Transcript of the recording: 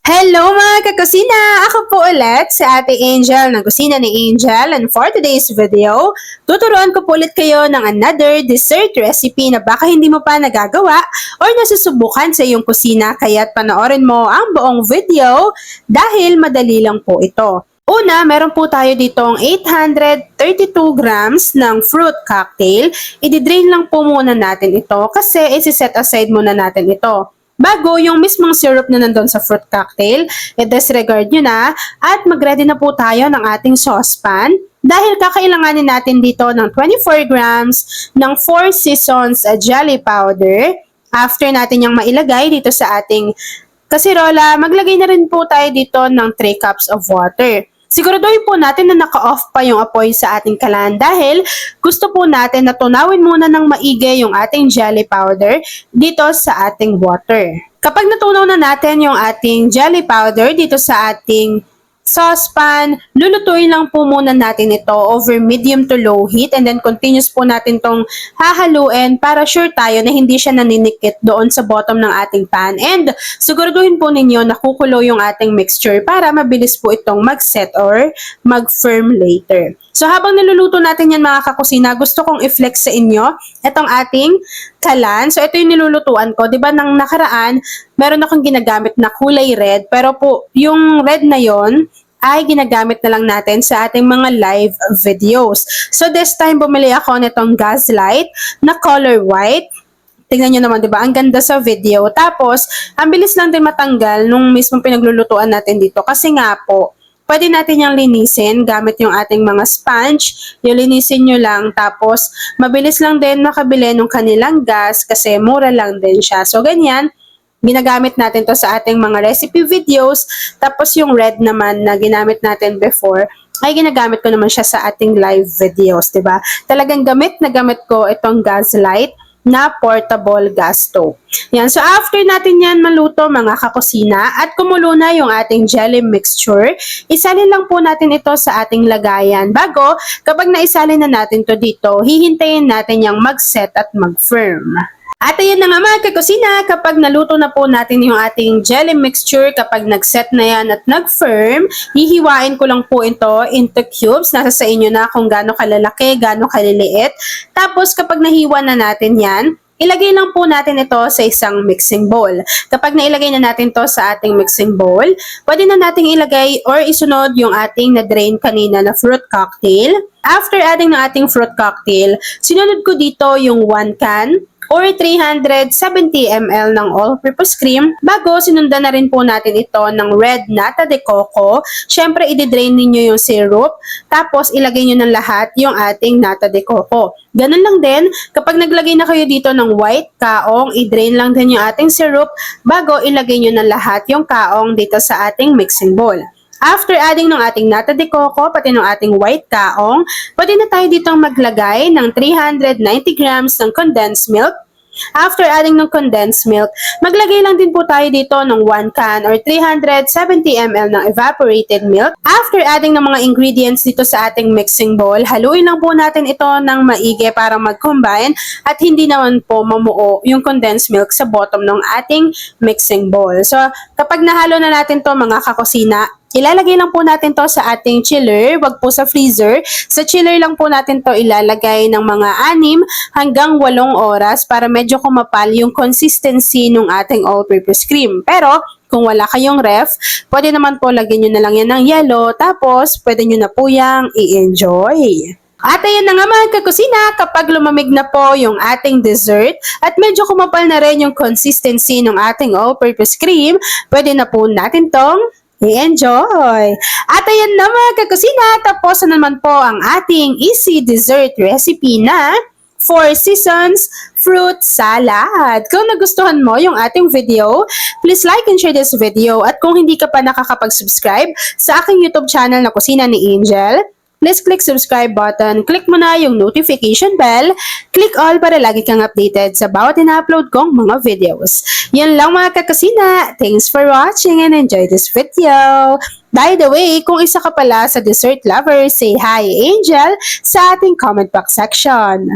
Hello mga kakusina! Ako po ulit si Ate Angel ng Kusina ni Angel, and for today's video, tuturuan ko po ulit kayo ng another dessert recipe na baka hindi mo pa nagagawa or nasusubukan sa iyong kusina, kaya't panoorin mo ang buong video dahil madali lang po ito. Una, meron po tayo ditong 832 grams ng fruit cocktail. I-drain lang po muna natin ito kasi isi-set aside muna natin ito. Bago yung mismong syrup na nandun sa fruit cocktail, i-disregard nyo na at mag-ready na po tayo ng ating saucepan dahil kakailanganin natin dito ng 24 grams ng 4 Seasons jelly powder. After natin yung mailagay dito sa ating kasirola, maglagay na rin po tayo dito ng 3 cups of water. Siguraduhin po natin na naka-off pa yung apoy sa ating kalan dahil gusto po natin na tunawin muna ng maigi yung ating jelly powder dito sa ating water. Kapag natunaw na natin yung ating jelly powder dito sa ating saucepan, lulutuin lang po muna natin ito over medium to low heat, and then continuous po natin tong hahaluin para sure tayo na hindi siya naninikit doon sa bottom ng ating pan, and siguraduhin po ninyo na kukulo yung ating mixture para mabilis po itong mag-set or mag-firm later. So habang niluluto natin yan mga kakusina, gusto kong i-flex sa inyo itong ating kalan. So ito yung nilulutuan ko. Diba nang nakaraan, meron akong ginagamit na kulay red, pero po yung red na yon ay ginagamit na lang natin sa ating mga live videos. So this time, bumili ako nitong Gaslight na color white. Tingnan nyo naman, di ba? Ang ganda sa video. Tapos, ang bilis lang din matanggal nung mismo pinaglulutuan natin dito. Kasi nga po, pwede natin yung linisin gamit yung ating mga sponge. Yung linisin nyo lang. Tapos, mabilis lang din makabili ng kanilang gas kasi mura lang din siya. So, ganyan. Ginagamit natin to sa ating mga recipe videos. Tapos yung red naman na ginamit natin before, ay ginagamit ko naman siya sa ating live videos, diba? Talagang gamit na gamit ko itong Gaslight na portable gas stove. Yan. So after natin yan maluto mga kakusina at kumulo na yung ating jelly mixture, isalin lang po natin ito sa ating lagayan. Bago, kapag naisalin na natin to dito, hihintayin natin yung mag-set at mag-firm. At ayan na nga mga kakusina, kapag naluto na po natin yung ating jelly mixture, kapag nag-set na yan at nag-firm, hihiwain ko lang po ito into cubes. Nasa sa inyo na kung gaano kalalaki, gaano kaliliit. Tapos kapag nahiwa na natin yan, ilagay lang po natin ito sa isang mixing bowl. Kapag nailagay na natin to sa ating mixing bowl, pwede na nating ilagay or isunod yung ating na-drain kanina na fruit cocktail. After adding ng ating fruit cocktail, sinunod ko dito yung 1 can or 370 ml ng all-purpose cream. Bago, sinundan na rin po natin ito ng red nata de coco. Siyempre, i-drain ninyo yung syrup. Tapos, ilagay nyo ng lahat yung ating nata de coco. Ganun lang din, kapag naglagay na kayo dito ng white kaong, i-drain lang din yung ating syrup bago ilagay nyo ng lahat yung kaong dito sa ating mixing bowl. After adding ng ating nata de coco, pati ng ating white kaong, pwede na tayo ditong maglagay ng 390 grams ng condensed milk. After adding ng condensed milk, maglagay lang din po tayo dito ng 1 can or 370 ml ng evaporated milk. After adding ng mga ingredients dito sa ating mixing bowl, haluin lang po natin ito ng maigi para mag-combine at hindi naman po mamuo yung condensed milk sa bottom ng ating mixing bowl. So, kapag nahalo na natin to mga kakusina, ilalagay lang po natin to sa ating chiller, wag po sa freezer. Sa chiller lang po natin to ilalagay ng mga 6 hanggang 8 oras para medyo kumapal yung consistency ng ating all-purpose cream. Pero, kung wala kayong ref, pwede naman po lagyan nyo na lang yan ng yelo, tapos pwede nyo na po yang i-enjoy. At ayan na nga mga kakusina, kapag lumamig na po yung ating dessert at medyo kumapal na rin yung consistency ng ating all-purpose cream, pwede na po natin tong i-enjoy! At ayan na mga kakusina, tapos na naman po ang ating easy dessert recipe na 4 Seasons Fruit Salad. Kung nagustuhan mo yung ating video, please like and share this video. At kung hindi ka pa nakakapag-subscribe sa aking YouTube channel na Kusina ni Angel, please click subscribe button, click mo na yung notification bell, click all para lagi kang updated sa bawat ina-upload kong mga videos. Yan lang mga kakasina. Thanks for watching and enjoy this video. By the way, kung isa ka pala sa dessert lover, say hi Angel sa ating comment box section.